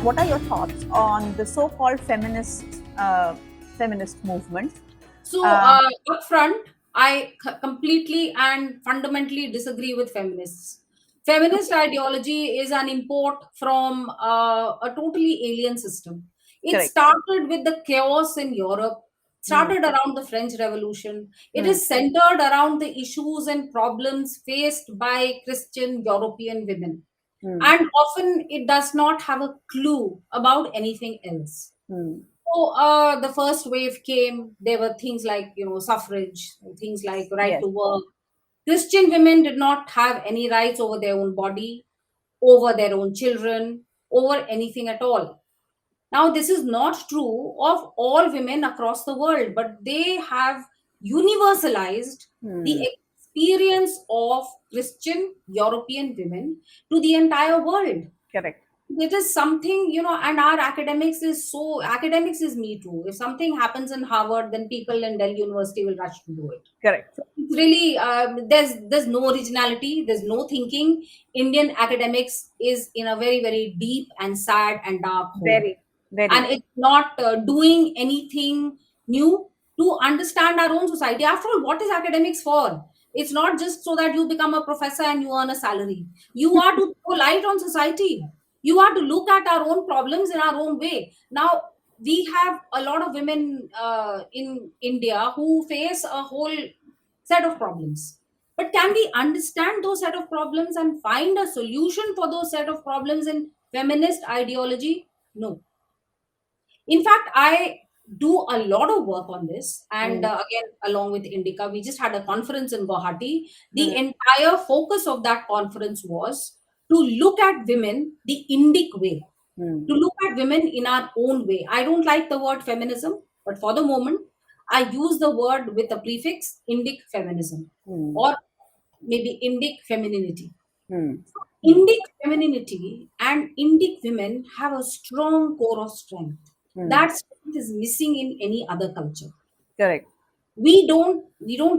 what are your thoughts on the so-called feminist movement? So, Uh, upfront, I completely and fundamentally disagree with feminists. Feminist ideology is an import from a totally alien system. It Correct. started with the chaos in Europe, Hmm. started around the French Revolution. It Hmm. is centered around the issues and problems faced by Christian European women. Hmm. And often it does not have a clue about anything else. Hmm. So the first wave came. There were things like suffrage, things like right Yes. to work. Christian women did not have any rights over their own body, over their own children, over anything at all. Now, this is not true of all women across the world, but they have universalized the Hmm. experience of Christian European women to the entire world. Correct. It is something, and our academics is me too. If something happens in Harvard, then people in Delhi University will rush to do it. Correct. So it's really, there's no originality, there's no thinking. Indian academics is in a very, very deep and sad and dark hole, Very, and very. it's not doing anything new to understand our own society. After all, what is academics for? It's not just so that you become a professor and you earn a salary. You are to throw light on society. You are to look at our own problems in our own way. Now, we have a lot of women in India who face a whole set of problems, but can we understand those set of problems and find a solution for those set of problems in feminist ideology? No. In fact, I do a lot of work on this. And Hmm. again, along with Indica, we just had a conference in Guwahati. The Hmm. entire focus of that conference was to look at women the Indic way, Hmm. to look at women in our own way. I don't like the word feminism, but for the moment, I use the word with a prefix Indic feminism, Hmm. or maybe Indic femininity. Hmm. Hmm. Indic femininity and Indic women have a strong core of strength. Hmm. That strength is missing in any other culture. Correct. We don't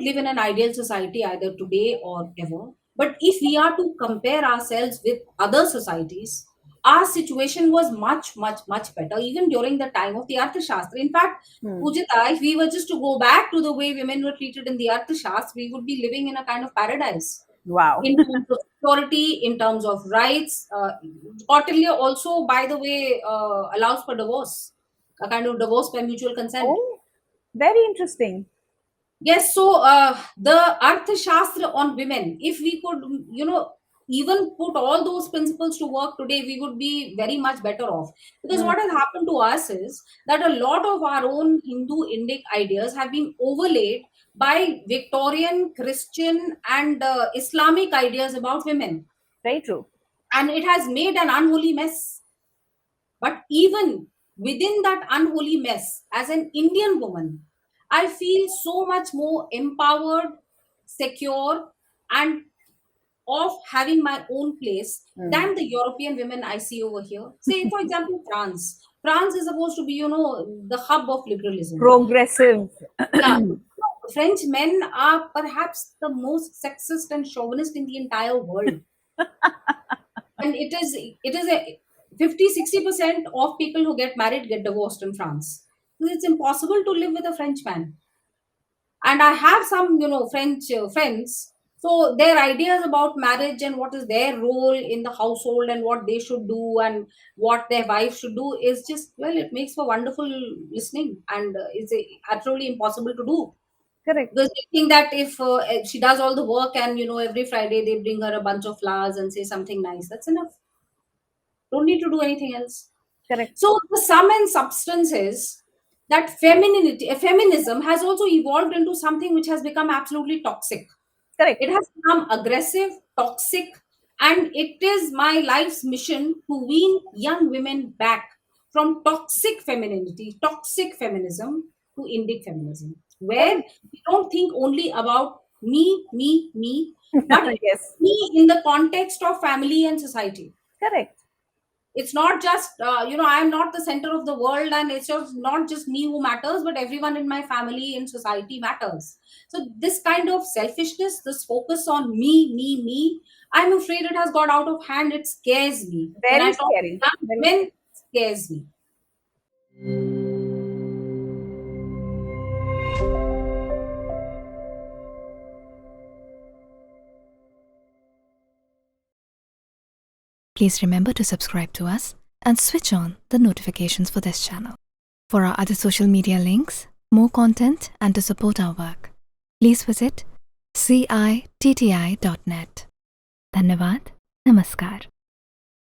live in an ideal society either today or ever. But if we are to compare ourselves with other societies, our situation was much, much, much better even during the time of the Arthashastra. In fact, Hmm. Pujita, if we were just to go back to the way women were treated in the Arthashastra, we would be living in a kind of paradise Wow. in terms of security, in terms of rights. Kautilya also, by the way, allows for divorce, a kind of divorce by mutual consent. Oh, very interesting. Yes, so the Arthashastra on women, if we could, even put all those principles to work today, we would be very much better off. Because Hmm. what has happened to us is that a lot of our own Hindu Indic ideas have been overlaid by Victorian, Christian, and Islamic ideas about women. Very true. And it has made an unholy mess. But even within that unholy mess, as an Indian woman, I feel so much more empowered, secure, and of having my own place Hmm. than the European women I see over here. Say, for example, France. France is supposed to be, the hub of liberalism. Progressive. Yeah, French men are perhaps the most sexist and chauvinist in the entire world. And it is a 50-60% of people who get married get divorced in France. Because it's impossible to live with a French man. And I have some French friends, so their ideas about marriage and what is their role in the household and what they should do and what their wife should do is just, well, it makes for wonderful listening, and it's absolutely impossible to do. Correct. Because they think that if she does all the work and every Friday they bring her a bunch of flowers and say something nice, that's enough. Don't need to do anything else. Correct. So the sum and substance is that feminism has also evolved into something which has become absolutely toxic. Correct. It has become aggressive, toxic, and it is my life's mission to wean young women back from toxic femininity, toxic feminism to Indic feminism, where Very. we don't think only about me, but Yes. me in the context of family and society. Correct. It's not just I am not the center of the world, and it's just not just me who matters, but everyone in my family and society matters. So this kind of selfishness, this focus on me, I'm afraid it has got out of hand. It scares me when I Very talk scary. to young Very women. scary. scares me. Please remember to subscribe to us and switch on the notifications for this channel. For our other social media links, more content, and to support our work, please visit citti.net. Dhanyavad. Namaskar.